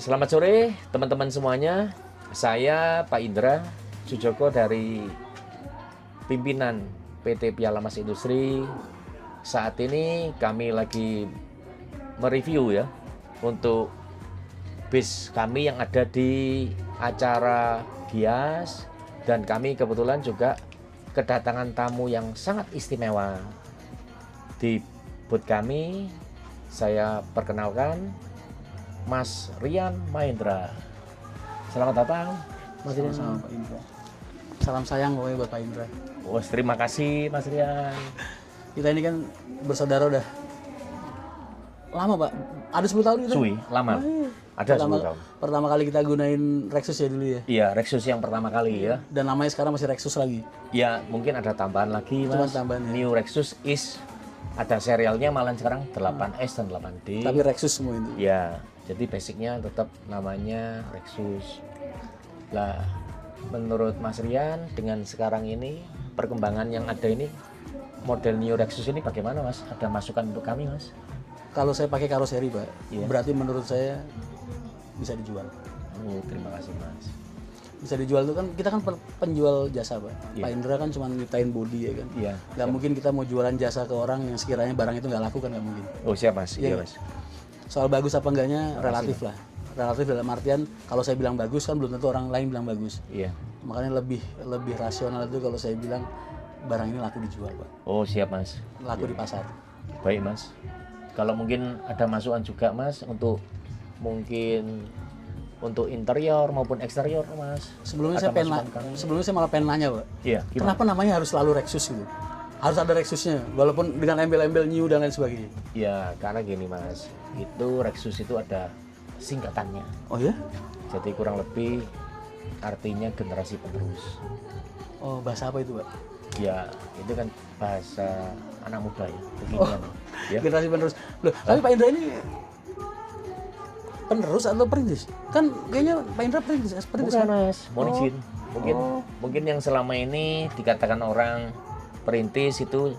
selamat sore teman-teman semuanya. Saya Pak Indra Sujoko dari pimpinan PT Piala Mas Industri. Saat ini kami lagi mereview ya untuk bis kami yang ada di acara Gias, dan kami kebetulan juga kedatangan tamu yang sangat istimewa di booth kami. Saya perkenalkan Mas Rian Mahendra. Selamat datang Mas Rian. Sama Pak Indra. Salam sayang pokoknya buat Pak Indra. Oh, terima kasih Mas Rian. Kita ini kan bersaudara udah lama Pak. Ada 10 tahun gitu? Suwi, lama. Ada 10 tahun. Pertama kali kita gunain Rexus ya dulu ya? Iya, Rexus yang pertama kali ya. Dan namanya sekarang masih Rexus lagi? Ya, mungkin ada tambahan lagi Cuma Mas. tambahan ya? New Rexus is ada serialnya malah sekarang 8S dan 8D. Tapi Rexus semua itu? Ya, jadi basicnya tetap namanya Rexus. Lah, menurut Mas Rian dengan sekarang ini perkembangan yang ada ini, model New Rexus ini bagaimana Mas? Ada masukan untuk kami Mas? Kalau saya pakai karoseri Pak, Iya. berarti menurut saya bisa dijual. Oh, terima kasih Mas. Bisa dijual itu kan, kita kan penjual jasa Pak. Iya. Pak Indra kan cuma nyiptain body ya kan. Iya. Nggak mungkin kita mau jualan jasa ke orang yang sekiranya barang itu nggak laku kan, nggak mungkin. Oh, siap Mas. Iya, Iya. Mas. Soal bagus apa enggaknya relatif lah. Relatif dalam artian kalau saya bilang bagus kan belum tentu orang lain bilang bagus. Iya. Makanya lebih rasional itu kalau saya bilang barang ini laku dijual Pak. Oh, siap Mas. Laku di pasar. Baik Mas. Kalau mungkin ada masukan juga Mas untuk mungkin untuk interior maupun eksterior Mas. Sebelumnya Ada saya pengen masukan kami? sebelumnya saya malah pengen nanya Pak. Iya, gimana? Kenapa namanya harus selalu Rexus gitu? Harus ada Rexusnya walaupun dengan embel-embel new dan lain sebagainya. Ya, karena gini Mas. Itu Rexus itu ada singkatannya. Oh ya? Jadi kurang lebih artinya generasi penerus. Oh, bahasa apa itu Pak? Ya, itu kan bahasa anak muda ya, kekinian. Ya. Generasi penerus. Loh, tapi Pak Indra ini penerus atau perintis? Kan kayaknya Pak Indra perintis Bukan kan? Mas, mohon izin. Mungkin Oh. mungkin yang selama ini dikatakan orang perintis itu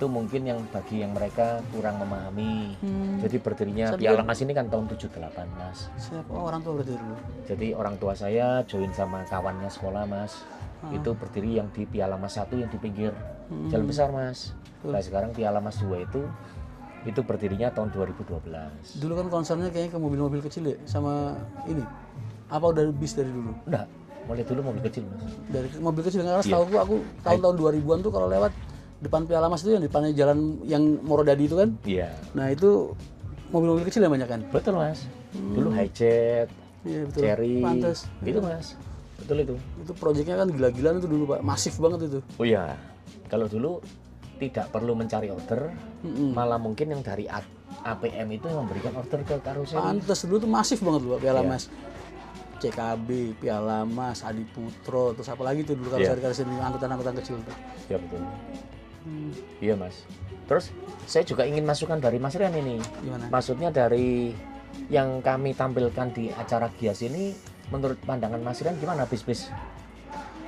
mungkin yang bagi yang mereka kurang memahami. Jadi berdirinya Piala Mas ini kan tahun 78 Mas. Siapa? Oh, orang tua berarti dulu. Jadi orang tua saya join sama kawannya sekolah Mas. Itu berdiri yang di Piala Mas 1 yang di pinggir Jalan Besar Mas. Nah sekarang Piala Mas 2 itu berdirinya tahun 2012. Dulu kan concernnya kayaknya ke mobil-mobil kecil ya, sama ini. Apa udah bis dari dulu? Enggak, mulai dulu mobil kecil Mas. Dari mobil kecil, karena setahu aku tahun-tahun 2000-an tuh kalau lewat depan Piala Mas itu yang depannya jalan yang Morodadi itu kan. Iya. Nah itu mobil-mobil kecil yang banyak kan. Betul Mas. Dulu Hijet, Iya betul. Cherry. Pantes. Itu Mas. Betul itu. Itu proyeknya kan gila-gilaan itu dulu Pak, masif banget itu. Oh iya. Kalau dulu tidak perlu mencari order, malah mungkin yang dari APM itu yang memberikan order ke karoseri. Pantes dulu tuh masif banget loh Pak, Piala Iya. Mas. CKB, Piala Mas, Adi Putro, terus apa lagi tuh dulu kalau Iya. seri angkutan-angkutan kecil tuh. Ya betul. Iya Mas. Terus saya juga ingin masukan dari Mas Rian ini. Gimana? Maksudnya dari yang kami tampilkan di acara Gias ini, menurut pandangan Mas Rian gimana bis-bis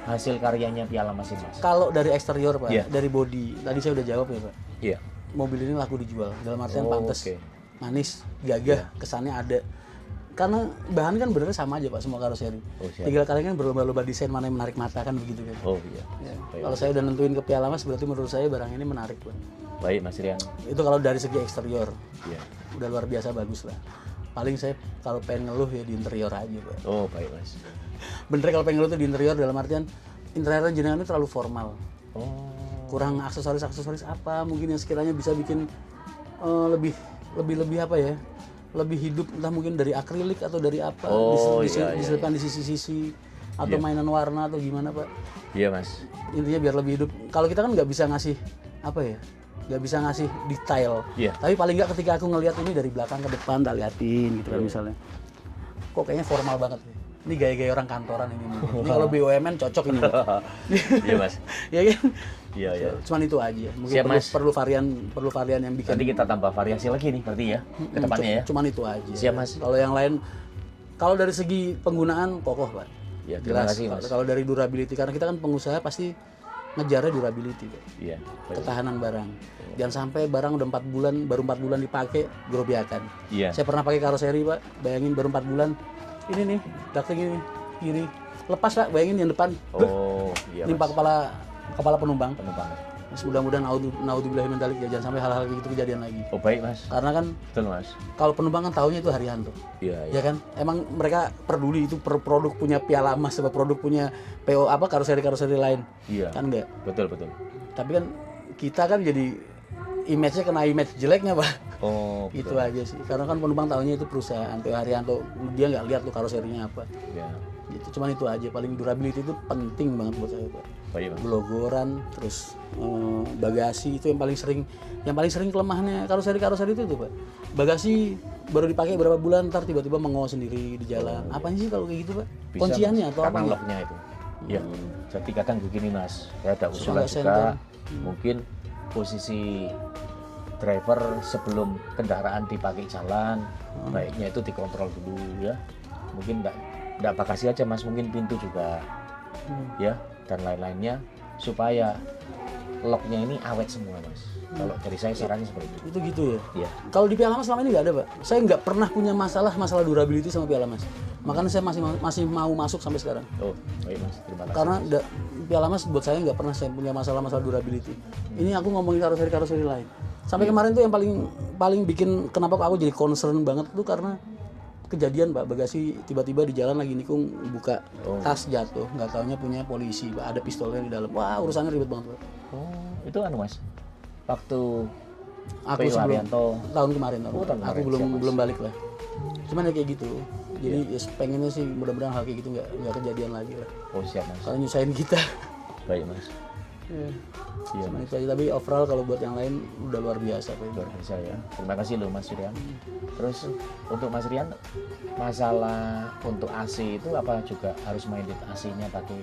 hasil karyanya Piala Mas ini Mas? Kalau dari eksterior Pak, Iya. dari body, tadi saya udah jawab ya Pak. Iya. Mobil ini laku dijual, dalam artian Oh, pantes, oke. manis, gagah, kesannya ada. Karena bahan kan benernya sama aja Pak, semua karoseri. Oh, siap. Tinggal kalian kan berlomba-lomba desain mana yang menarik mata kan begitu kan. Oh iya. Ya. Baik. Kalau saya udah nentuin ke Piala Mas, berarti menurut saya barang ini menarik Pak. Baik Mas Rian. Itu kalau dari segi eksterior, Iya. udah luar biasa bagus lah. Paling saya kalau pengen ngeluh ya di interior aja Pak. Oh baik Mas. Bener kalau pengen ngeluh tuh di interior, dalam artian interior jenengan itu terlalu formal. Oh. Kurang aksesoris apa mungkin yang sekiranya bisa bikin lebih apa ya, lebih hidup, entah mungkin dari akrilik atau dari apa, Oh, iya, diselipkan di sisi-sisi atau mainan warna atau gimana Pak. Iya Mas. Intinya biar lebih hidup. Kalau kita kan nggak bisa ngasih apa ya, nggak bisa ngasih detail. Iya. Tapi paling nggak ketika aku ngelihat ini dari belakang ke depan tak liatin gitu kan misalnya, kok kayaknya formal banget nih. Ini gaya-gaya orang kantoran ini. Ini kalau BUMN cocok ini. Iya Mas. Ya kan? Iya iya. Cuman itu aja. Mungkin Siap, Mas. perlu varian yang bikin. Nanti kita tambah variasi lagi nih berarti ya ke depannya ya. Cuman itu aja. Siap, Mas. Kalau yang lain, kalau dari segi penggunaan kokoh Pak. Ya terima Jelas. kasih Mas. Kalau dari durability, karena kita kan pengusaha pasti ngejarnya durability, Pak. Iya. Ketahanan barang. Jangan sampai barang udah 4 bulan, baru 4 bulan dipakai, gerobekan. Iya. Saya pernah pakai karoseri, Pak. Bayangin baru 4 bulan. Ini nih, ducting ini, kiri. Lepas, Pak. Bayangin yang depan. Oh, iya. Nimpa kepala penumpang. Penumpang. Mudah-mudahan naudzubillah min dzalik, jangan sampai hal-hal kayak gitu kejadian lagi. Oh, baik, Mas. Karena kan Betul, Mas. kalau penumpang kan taunya itu Haryanto. Iya, iya. Ya kan? Emang mereka peduli itu produk punya Piala Emas atau produk punya PO apa karoseri-karoseri lain. Iya. Kan enggak. Betul, betul. Tapi kan kita kan jadi image-nya kena image jeleknya, Pak. Oh, Itu aja sih. Karena kan penumpang taunya itu perusahaan PO Haryanto, dia nggak lihat tuh karoserinya apa. ya. Gitu. Cuman itu aja, paling durability itu penting banget buat saya, Pak. Baik, Mas. Blogoran, terus bagasi itu yang paling sering kelemahannya karoseri itu tuh, Pak. Bagasi baru dipakai berapa bulan, ntar tiba-tiba mengo sendiri di jalan. Apaan sih kalau kayak gitu, Pak? Bisa, Kunciannya Mas. atau Karena apa? locknya itu. Iya. Jadi kadang begini, Mas. Saya ada usulan Soalnya juga. senter. Mungkin posisi driver sebelum kendaraan dipakai jalan, baiknya itu dikontrol dulu ya. Mungkin enggak bagasi aja, Mas. Mungkin pintu juga. Ya, dan lain-lainnya supaya locknya ini awet semua, Mas. Kalau dari saya sarannya seperti itu. Itu gitu ya. Iya. Kalau di Piala Mas selama ini nggak ada, Pak. Saya nggak pernah punya masalah durability sama Piala Mas. Makanya saya masih mau masuk sampai sekarang. Oh, baik, Mas. Terima kasih. Karena Piala Mas buat saya nggak pernah saya punya masalah durability. Ini aku ngomongin karoseri lain. Sampai kemarin tuh yang paling bikin kenapa aku jadi concern banget tuh karena kejadian, Pak, bagasi tiba-tiba di jalan lagi nikung buka tas jatuh, nggak taunya punya polisi, Pak, ada pistolnya di dalam. Wah, urusannya ribet banget, Pak. Oh, itu anu, Mas. Waktu Aku PO sebelum Haryanto. tahun kemarin, tahun aku kemarin, belum balik lah. Cuman ya kayak gitu. Jadi ya pengennya sih mudah-mudahan hal kayak gitu nggak kejadian lagi lah. Oh, siap, Mas. Kalau nyusahin kita. Baik, Mas. Iya. Iya, Cuman itu aja, tapi overall kalau buat yang lain udah luar biasa, Pak. luar biasa ya. Terima kasih loh, Mas Rian. Terus untuk Mas Rian, masalah untuk AC itu apa juga harus main di AC-nya pakai?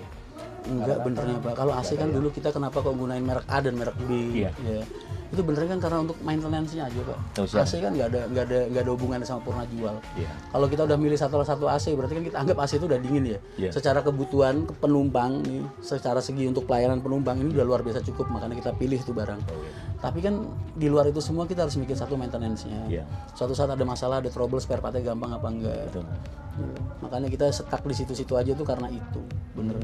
Enggak, benernya, Pak. Kalau AC kan dulu kita kenapa kok gunain merek A dan merek B? Iya. Ya. Itu benernya kan karena untuk maintenance-nya aja, Pak. Oh, siap. AC kan nggak ada hubungannya sama purna jual. Iya. Kalau kita udah milih satu AC, berarti kan kita anggap AC itu udah dingin ya. Iya. Secara kebutuhan penumpang nih, secara segi untuk pelayanan penumpang ini udah luar biasa cukup, makanya kita pilih itu barang. Tapi kan di luar itu semua kita harus mikir satu maintenance-nya. Iya. Suatu saat ada masalah, ada trouble, spare part-nya gampang apa enggak. Betul. Ya, makanya kita stuck di situ-situ aja tuh karena itu, bener.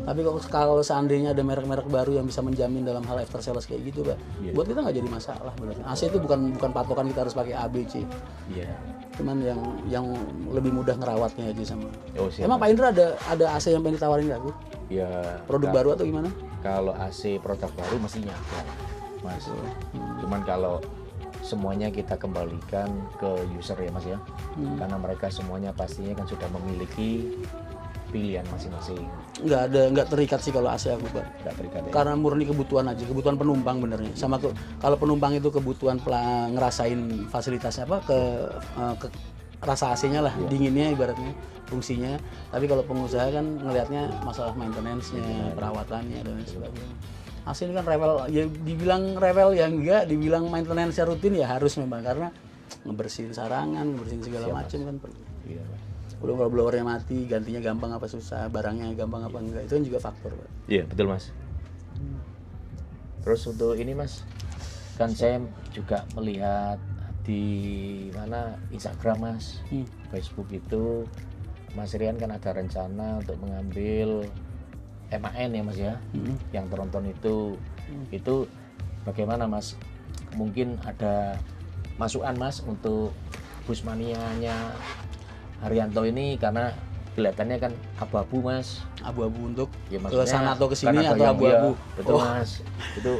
Tapi kalau seandainya ada merek-merek baru yang bisa menjamin dalam hal after sales kayak gitu, Pak, buat kita nggak jadi masalah, bener. AC itu bukan patokan kita harus pakai A, B, C. Iya. Cuman yang lebih mudah ngerawatnya aja sama. Oh, siap. Emang Pak Indra ada AC yang pengen ditawarin nggak, aku? Ya. Produk baru atau gimana? Kalau AC produk baru mestinya ada, Mas. Cuman kalau semuanya kita kembalikan ke user ya, Mas ya. Karena mereka semuanya pastinya kan sudah memiliki pilihan masing-masing. Nggak terikat sih kalau AC aku, Pak. Nggak terikat ya. Karena murni kebutuhan aja, kebutuhan penumpang benernya. Sama kalau penumpang itu kebutuhan ngerasain fasilitasnya apa ke rasa AC-nya lah, dinginnya ibaratnya fungsinya. Tapi kalau pengusaha kan ngelihatnya masalah maintenance-nya, perawatannya dan lain sebagainya. AC ini kan rewel, ya dibilang rewel ya enggak, dibilang maintenance rutin ya harus memang, karena ngebersihin sarangan, ngebersihin segala macam kan perlu. Iya, Mas. Udah kalau blowernya mati, gantinya gampang apa susah, barangnya gampang apa enggak, itu kan juga faktor, Pak. Iya, betul, Mas. Terus untuk ini, Mas, kan saya juga melihat di mana Instagram, Mas, Facebook itu Mas Rian kan ada rencana untuk mengambil MAN ya, Mas ya, yang tronton itu bagaimana, Mas? Mungkin ada masukan, Mas, untuk bus manianya Haryanto ini, karena kelihatannya kan abu-abu, Mas. Abu-abu untuk Ya, ke sana atau ke sini kan ada atau yang abu-abu. dia- betul, Mas. Itu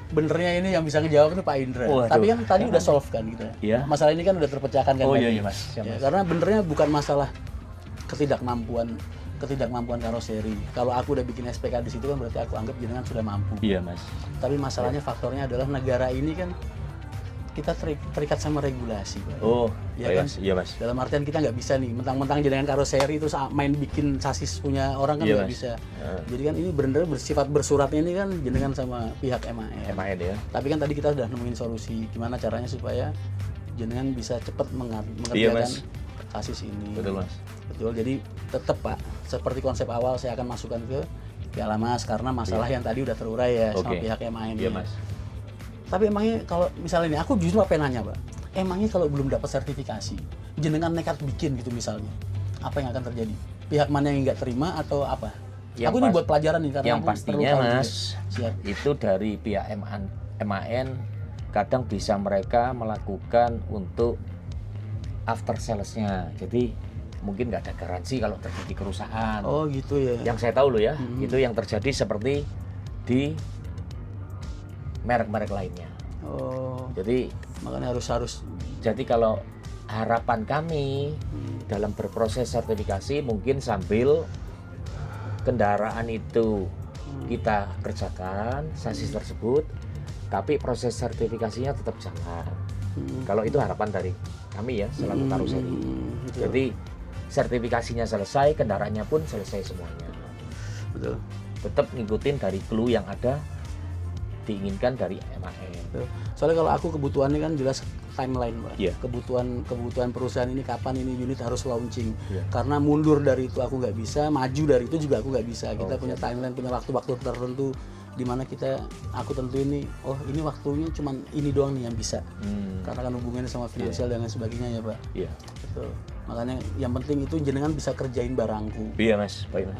Benernya ini yang bisa ngejawab itu Pak Indra. Waduh. Tapi kan tadi udah solve kan gitu. Iya. Masalah ini kan udah terpecahkan kan. Oh, tadi. iya, Mas. Siap, Ya, Mas. karena benernya bukan masalah ketidakmampuan karoseri. Kalau aku udah bikin SPK di situ kan berarti aku anggap jenengan sudah mampu. iya, Mas. Tapi masalahnya faktornya adalah negara ini kan kita terikat sama regulasi, Pak. Oh, Iya iya, kan? Mas. Iya, Mas. Dalam artian kita nggak bisa nih mentang-mentang jenengan karoseri terus main bikin sasis punya orang kan Iya, nggak Mas. bisa. Jadi kan ini bener-bener bersifat bersuratnya ini kan jenengan sama pihak MAN. MAN ya. Tapi kan tadi kita sudah nemuin solusi gimana caranya supaya jenengan bisa cepat Iya, mengerjakan Mas. sasis ini. Betul, Mas. Betul. Jadi tetap, Pak, seperti konsep awal saya akan masukkan ke Piala Mas karena masalah yang tadi udah terurai ya sama Oke. pihak MAN. Iya Mas. Tapi emangnya kalau misalnya ini, aku justru apa nanya, Pak? Emangnya kalau belum dapat sertifikasi, jenengan nekat bikin gitu misalnya, apa yang akan terjadi? Pihak mana yang nggak terima atau apa? Yang Aku ini buat pelajaran nih karena yang aku perlu pastinya tahu juga. Mas, Siap. itu dari pihak MAN kadang bisa mereka melakukan untuk after sales-nya. Jadi mungkin nggak ada garansi kalau terjadi kerusakan. Oh gitu ya. Yang saya tahu loh ya, itu yang terjadi seperti di merek-merek lainnya. Oh, Jadi makanya harus kalau harapan kami dalam berproses sertifikasi mungkin sambil kendaraan itu kita kerjakan sasis tersebut, tapi proses sertifikasinya tetap jalan. Kalau itu harapan dari kami ya selaku karoseri. betul. Jadi sertifikasinya selesai, kendaraannya pun selesai semuanya. Betul. Tetap ngikutin dari clue yang ada diinginkan dari MAN. Betul. Soalnya kalau aku kebutuhannya kan jelas timeline, Pak. Iya. Kebutuhan perusahaan ini kapan ini unit harus launching. Iya. Karena mundur dari itu aku nggak bisa, maju dari itu juga aku nggak bisa. Kita Oh, punya timeline, punya waktu-waktu tertentu di mana aku tentuin nih, oh ini waktunya cuman ini doang nih yang bisa. Karena kan hubungannya sama finansial dan lain sebagainya ya, Pak. Iya. Betul. Makanya yang penting itu jenengan bisa kerjain barangku. Iya Mas, baik Mas.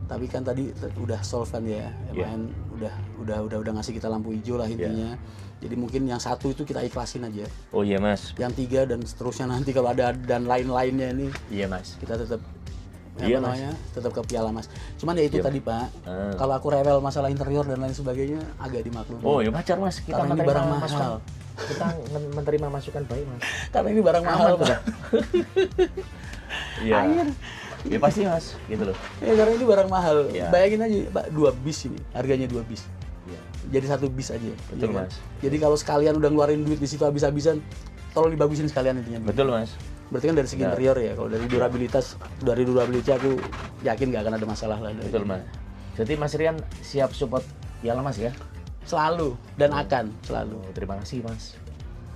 Tapi kan tadi udah solvan ya, Iya. MAN udah ngasih kita lampu hijau lah intinya. Jadi mungkin yang satu itu kita ikhlasin aja. Oh iya Mas. Yang 3 dan seterusnya nanti kalau ada dan lain-lainnya ini Iya Mas. kita tetap Iya, Mas. tetap ke Piala Mas. Cuman ya itu Iya, tadi Pak, Ah. kalau aku rewel masalah interior dan lain sebagainya agak dimaklumi. Oh ya wajar Mas, kita Karena ini menerima barang mahal. masukan. Kita menerima masukan baik Mas. Karena ini barang mahal Aman, Pak. Pak. Iya. Ya pasti Mas, gitu loh. Ya karena ini barang mahal. Iya. Bayangin aja Pak, 2 bis ini, harganya 2 bis. Iya. Jadi 1 bis aja. Betul, Iya kan? Mas. Jadi kalau sekalian udah ngeluarin duit di situ habis-habisan, tolong dibagusin sekalian intinya. Betul Mas. Berarti kan dari segi interior ya. Kalau dari durabilitas aku yakin nggak akan ada masalah lah. dari Betul sini. Mas. Jadi Mas Rian siap support Piala Mas ya? Selalu dan akan selalu. Oh, terima kasih Mas.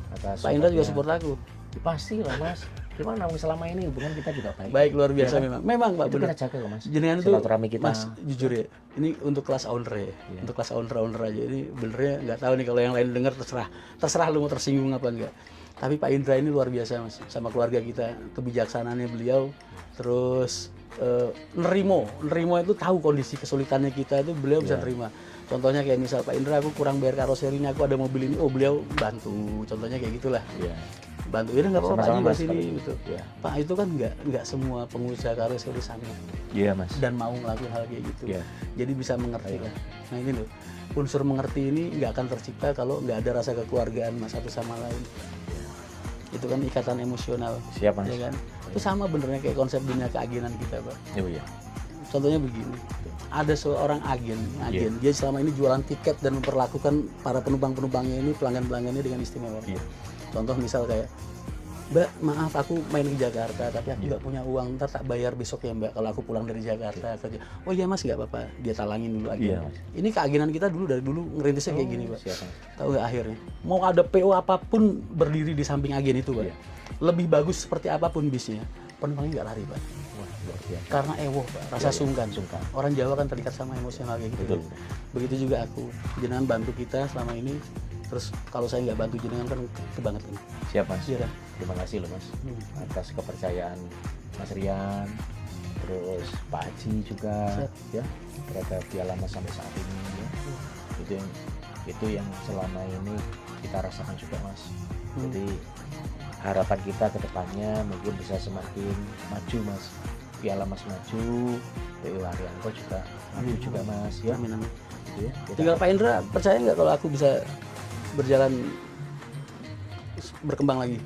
Atas Pak Indra juga supportnya. support aku. Ya, pasti lah Mas. Gimana selama ini hubungan kita juga baik. Baik luar biasa Iya kan? memang. Memang Pak Itu benar. kita jaga kok Mas. Jenengan itu Silaturahmi kita. Mas jujur ya. Ini untuk kelas owner ya. Iya. Untuk kelas owner aja. Ini benernya nggak tahu nih kalau yang lain dengar terserah lu mau tersinggung apa enggak. Tapi Pak Indra ini luar biasa Mas sama keluarga kita. Kebijaksanaannya beliau terus nerimo itu tahu kondisi kesulitannya kita itu beliau bisa Iya. terima. Contohnya kayak misal Pak Indra aku kurang bayar karoseri ini, aku ada mobil ini, oh beliau bantu. Contohnya kayak gitulah. Iya. Bantu ini nggak apa-apa Pak Sama-sama, ini Mas, sini kalau gitu. Iya. Pak itu kan nggak semua pengusaha karoseri sama Iya Mas. dan mau ngelakuin hal kayak gitu. Iya. Jadi bisa mengerti lah. Nah ini loh, unsur mengerti ini nggak akan tercipta kalau nggak ada rasa kekeluargaan mas satu sama lain. Itu kan ikatan emosional. Siap Mas. Ya kan? Itu sama benernya kayak konsep dunia keagenan kita Pak. Oh iya. Contohnya begini, ada seorang agen, Iya. dia selama ini jualan tiket dan memperlakukan para penumpang-penumpangnya ini, pelanggan-pelanggannya dengan istimewa. Iya. Contoh misal kayak, Mbak, maaf aku main ke Jakarta, tapi aku Iya. nggak punya uang, ntar tak bayar besok ya Mbak, kalau aku pulang dari Jakarta kerja. Oh iya Mas, nggak apa-apa, dia talangin dulu agen. Iya, Mas. Ini keagenan kita dari dulu ngerintisnya kayak gini Pak. Siap Mas. Tahu nggak akhirnya? Mau ada PO apapun berdiri di samping agen itu Pak. Iya. Lebih bagus seperti apapun bisnya, penumpangnya nggak lari Pak. Wah, luar biasa. Karena ewoh Pak, rasa Iya, iya. sungkan. Sungkan. Orang Jawa kan terikat sama emosional kayak gitu. Betul. Begitu juga aku. Jenengan bantu kita selama ini. Terus kalau saya nggak bantu jenengan kan kebangetan. Siap Mas. Iya kan? Terima kasih loh Mas atas kepercayaan Mas Rian, terus Pak Haji juga Siap. ya terhadap Piala Mas sampai saat ini ya. Itu yang selama ini kita rasakan juga Mas. Jadi harapan kita ke depannya mungkin bisa semakin maju Mas. Piala Mas maju, PU Haryanto juga maju juga Mas ya. Amin amin. Gitu ya. Kita- Tinggal Pak Indra percaya nggak kalau aku bisa berjalan berkembang lagi?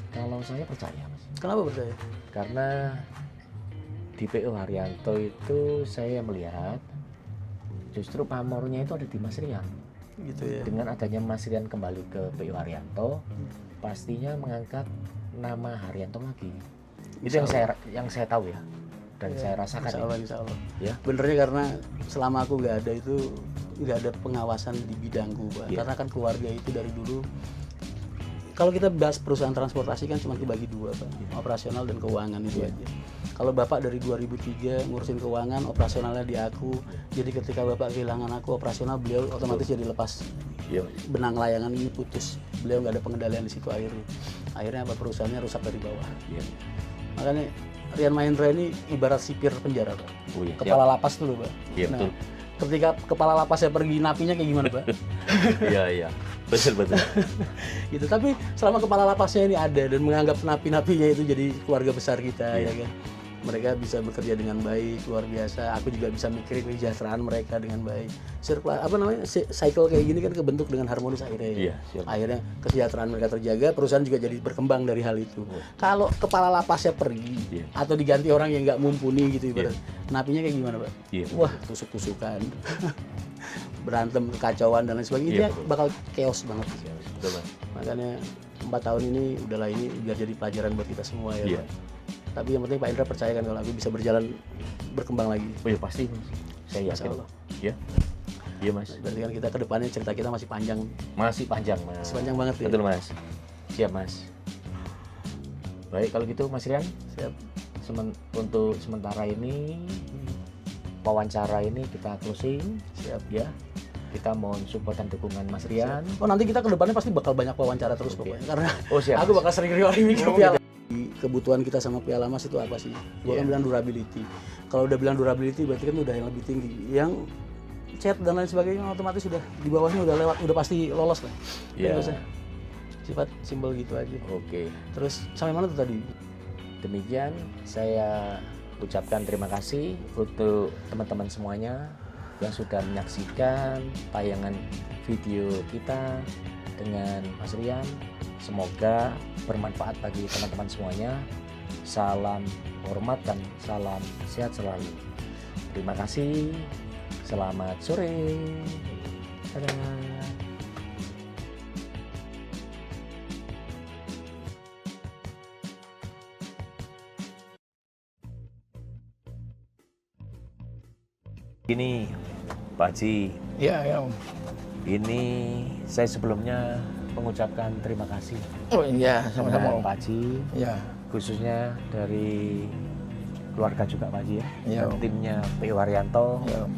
Kalau saya percaya Mas. Kenapa percaya? Karena di PO Haryanto itu saya melihat justru pamornya itu ada di Mas Rian. Gitu ya. Dengan adanya Mas Rian kembali ke PO Haryanto, pastinya mengangkat nama Haryanto lagi. Itu yang saya tahu ya, dan saya rasakan. Insya Allah, insya Allah. Ya. Benernya karena selama aku nggak ada itu nggak ada pengawasan di bidangku Pak. Iya. Karena kan keluarga itu dari dulu. Kalau kita bahas perusahaan transportasi kan cuma dibagi dua Pak, operasional dan keuangan itu Iya. aja. Kalau Bapak dari 2003 ngurusin keuangan, operasionalnya di aku. Jadi ketika Bapak kehilangan aku, operasional beliau otomatis jadi lepas. Iya. Benang layangan ini putus. Beliau nggak ada pengendalian di situ akhirnya. Akhirnya apa, perusahaannya rusak dari bawah. Iya. Makanya Rian Mahendra ini ibarat sipir penjara, Pak. Oh, iya. Kepala lapas dulu, Pak. Iya, Nah, betul. ketika kepala lapasnya pergi, napinya kayak gimana, Pak? Iya, iya. Betul. Gitu. Tapi selama kepala lapasnya ini ada dan menganggap napi-napinya itu jadi keluarga besar kita, Iya. ya kan. Mereka bisa bekerja dengan baik, luar biasa. Aku juga bisa mikirin kesejahteraan mereka dengan baik. Cycle kayak gini kan kebentuk dengan harmonis akhirnya. Ya. Iya, siap. Akhirnya kesejahteraan mereka terjaga, perusahaan juga jadi berkembang dari hal itu. Kalau kepala lapasnya pergi Iya. atau diganti orang yang nggak mumpuni gitu ibarat, napinya kayak gimana, Pak? Iya. Wah, tusuk-tusukan, berantem, kekacauan dan lain sebagainya. Iya. Dia bakal chaos banget. Betul, Mas. Makanya 4 tahun ini udahlah, ini biar jadi pelajaran buat kita semua ya, Iya. Pak. Tapi yang penting Pak Indra percayakan kalau aku bisa berjalan berkembang lagi. Oh iya pasti, Mas. Saya Masya yakin. Allah. Iya. Iya, Mas. Berarti kan kita ke depannya cerita kita masih panjang. Masih panjang, Mas. Masih panjang banget ya. Betul, Mas. Siap, Mas. Baik, kalau gitu Mas Rian, Siap. untuk sementara ini wawancara ini kita closing. Siap. Ya. Kita mohon support dan dukungan Mas Rian. Oh, nanti kita ke depannya pasti bakal banyak wawancara terus Oke. pokoknya. Karena Oh, siap. aku bakal sering review ke Oh, Piala. Kebutuhan kita sama Piala Mas itu apa sih? Gua kan Iya. bilang durability. Kalau udah bilang durability berarti kan udah yang lebih tinggi. Yang chat dan lain sebagainya otomatis sudah di bawahnya udah lewat, udah pasti lolos lah. Iya. Nggak usah. Sifat simpel gitu aja. Oke. Terus sampai mana tuh tadi? Demikian saya ucapkan terima kasih untuk teman-teman semuanya yang sudah menyaksikan tayangan video kita dengan Mas Rian. Semoga bermanfaat bagi teman-teman semuanya. Salam hormat dan salam sehat selalu. Terima kasih. Selamat sore. Dadah. Ini Pak Haji, Ya, ya Om. ini saya sebelumnya mengucapkan terima kasih Oh iya, sama-sama dengan Om. Pak Haji, Ya, khususnya dari keluarga juga Pak Haji ya, Iya, dan Om. timnya P. Waryanto ya Om.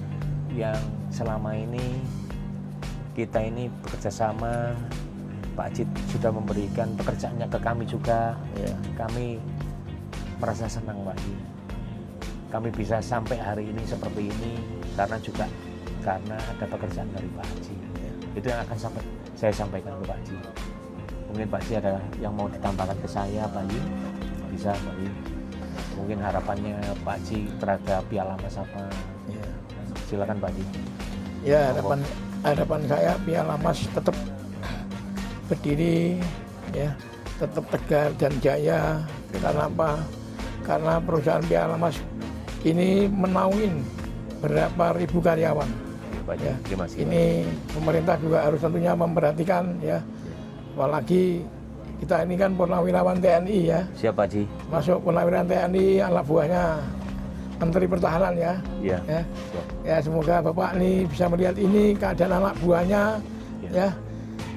yang selama ini kita ini bekerja sama. Pak Haji sudah memberikan pekerjaannya ke kami juga. Ya, Kami merasa senang Pak Haji. Kami bisa sampai hari ini seperti ini karena ada pekerjaan dari Pak Haji. Itu yang akan saya sampaikan ke Pak Haji. Mungkin Pak Haji ada yang mau ditambahkan ke saya, Pak Haji? Bisa Pak Haji. Mungkin harapannya Pak Haji terhadap Piala Mas apa? ya. Silakan Pak Haji. Ya, harapan saya Piala Mas tetap berdiri, ya, tetap tegar dan jaya. Karena apa? Karena perusahaan Piala Mas ini menaungin berapa ribu karyawan. Pak Haji. Ya, Terima kasih. ini pemerintah juga harus tentunya memperhatikan, ya. Apalagi kita ini kan purnawirawan TNI, ya. Siap Pak Haji. Masuk purnawirawan TNI anak buahnya Menteri Pertahanan, ya. Iya. Ya. Siap. Ya, semoga Bapak ini bisa melihat ini keadaan anak buahnya, ya,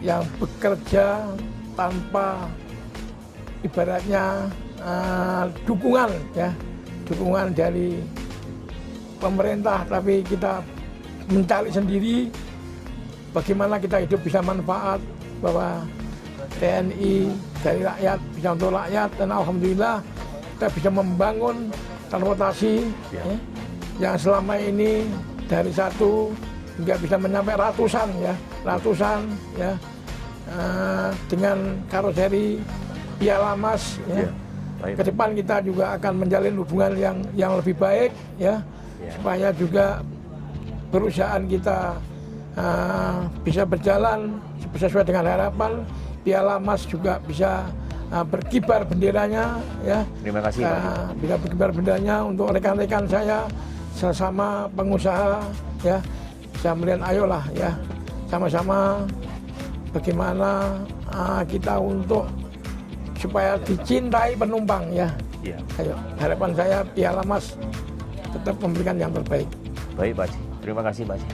yang bekerja tanpa ibaratnya dukungan, ya, dukungan dari pemerintah, tapi kita mencari sendiri bagaimana kita hidup bisa manfaat, bahwa TNI dari rakyat bisa untuk rakyat, dan alhamdulillah kita bisa membangun transportasi, Ya. ya, yang selama ini dari satu hingga bisa mencapai ratusan, ya, dengan karoseri Piala Mas, ya. Iya. Baik. Ke depan kita juga akan menjalin hubungan yang lebih baik, ya, Ya. supaya juga perusahaan kita bisa berjalan sesuai dengan harapan. Piala Mas juga bisa berkibar benderanya, ya. Terima kasih Pak Haji. Bisa berkibar benderanya untuk rekan-rekan saya sesama pengusaha, ya, bisa melihat ayolah, ya, sama-sama bagaimana kita untuk supaya dicintai penumpang, ya. Iya. Ayo, harapan saya Piala Mas tetap memberikan yang terbaik. Baik Pak Haji. Terima kasih Pak Haji.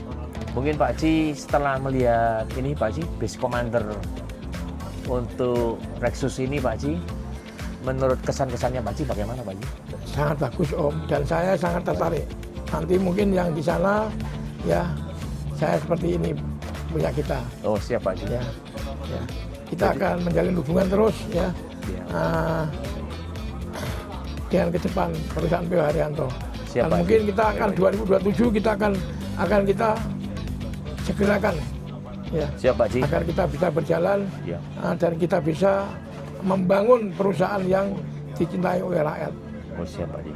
Mungkin Pak Haji setelah melihat ini Pak Haji, base commander untuk Rexus ini Pak Haji, menurut kesan-kesannya Pak Haji bagaimana Pak Haji? Sangat bagus Om, dan saya sangat tertarik. Nanti mungkin yang di sana ya saya seperti ini punya kita. Oh siap Pak Haji. Ya, ya. Kita akan menjalin hubungan terus ya. Ya. Dengan ke depan perusahaan PO Haryanto. Siap, Dan Pak. mungkin kita akan 2027 kita akan kita segerakan ya, Siap Pak Haji. agar kita bisa berjalan Ya. dan kita bisa membangun perusahaan yang dicintai oleh rakyat. Oh siap Pak Haji.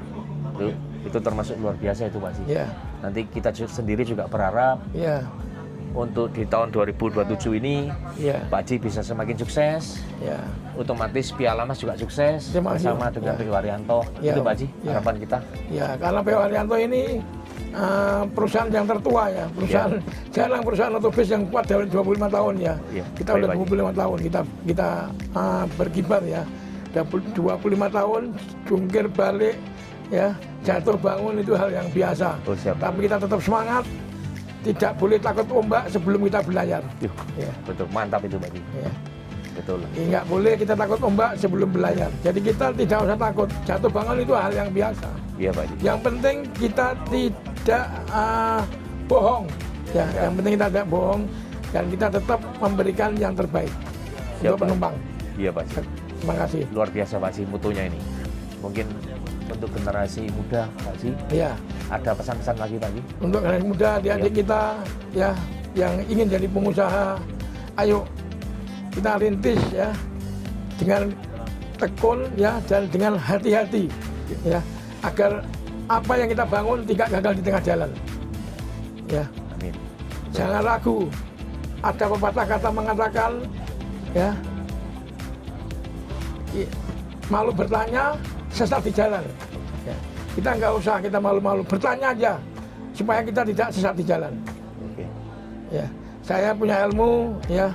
Itu termasuk luar biasa itu Pak Haji. Ya, Nanti kita sendiri juga berharap ya, untuk di tahun 2027 ini ya, Pak Haji bisa semakin sukses. ya. Otomatis Piala Mas juga sukses Terima kasih, bersama Pak. dengan Ya. PO Haryanto. Ya, Itu Pak Haji ya. harapan kita. Ya, karena PO Haryanto ini perusahaan yang tertua ya, perusahaan jarang perusahaan otobus yang kuat dari 25 tahun ya. Ya, Kita baik, udah Pak Haji. 25 tahun kita berkibar ya. Udah 25 tahun jungkir balik ya, jatuh bangun itu hal yang biasa. Oh, siap. Tapi kita tetap semangat. Tidak boleh takut ombak sebelum kita berlayar. Yuh, Ya, betul mantap itu Pak Haji. ya. Betul. Nggak boleh kita takut ombak sebelum berlayar. Jadi kita tidak usah takut. Jatuh bangun itu hal yang biasa. Iya Pak Haji. Yang penting kita tidak bohong. Ya, yang penting kita tidak bohong dan kita tetap memberikan yang terbaik Siap, untuk Pak. penumpang. Iya Pak Haji. Terima kasih. Luar biasa Pak Haji mutunya ini. Mungkin untuk generasi muda Pak Haji Ya, ada pesan-pesan lagi Pak Haji? untuk generasi muda, adik-adik kita ya yang ingin jadi pengusaha, ayo kita rintis ya dengan tekun ya dan dengan hati-hati ya agar apa yang kita bangun tidak gagal di tengah jalan. Ya. Amin. Jangan ragu. Ada pepatah kata mengatakan, ya, malu bertanya, sesat di jalan. Ya. Kita nggak usah kita malu-malu, bertanya aja supaya kita tidak sesat di jalan. Oke. Ya, saya punya ilmu, ya,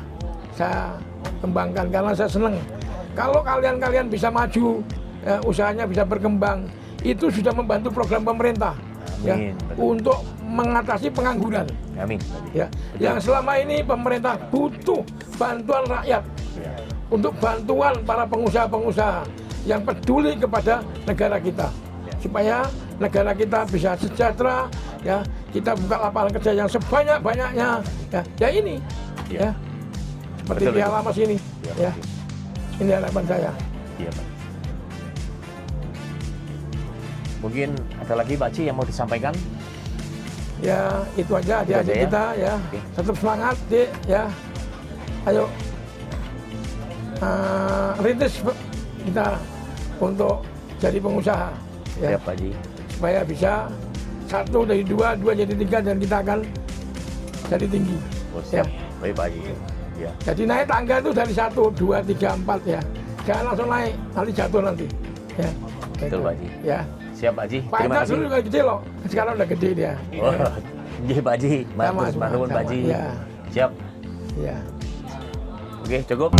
saya kembangkan karena saya senang. Kalau kalian bisa maju, ya, usahanya bisa berkembang, itu sudah membantu program pemerintah. Ya, Amin. Betul. untuk mengatasi pengangguran. Amin. Ya, yang selama ini pemerintah butuh bantuan rakyat Ya. untuk bantuan para pengusaha-pengusaha yang peduli kepada negara kita supaya negara kita bisa sejahtera ya, kita buka lapangan kerja yang sebanyak-banyaknya ya ini Ya. ya, seperti Betul, Piala Mas ini Ya, ya, ini harapan saya. Iya Pak. Mungkin ada lagi Pak Haji yang mau disampaikan? Ya itu aja adik-adik aja ya? kita ya. Oke. Tetap semangat Dik ya. Ayo rintis kita untuk jadi pengusaha ya. Siap Pak Haji. Supaya bisa satu dari dua jadi tiga dan kita akan jadi tinggi. Oh, siap. Ya. Baik Pak Haji. Ya. Jadi naik tangga itu dari 1, 2, 3, 4 ya. Jangan langsung naik, nanti jatuh nanti. Ya. Betul, Gitu. Pak Haji. Ya. Siap Pak Haji. Pak Terima Enda kasih. dulu juga kecil loh. Sekarang udah gede dia. Oh, iya Pak Haji. Sama, Matur sama, nuwun Pak sama. Haji. Ya. Siap. Ya. Oke, cukup.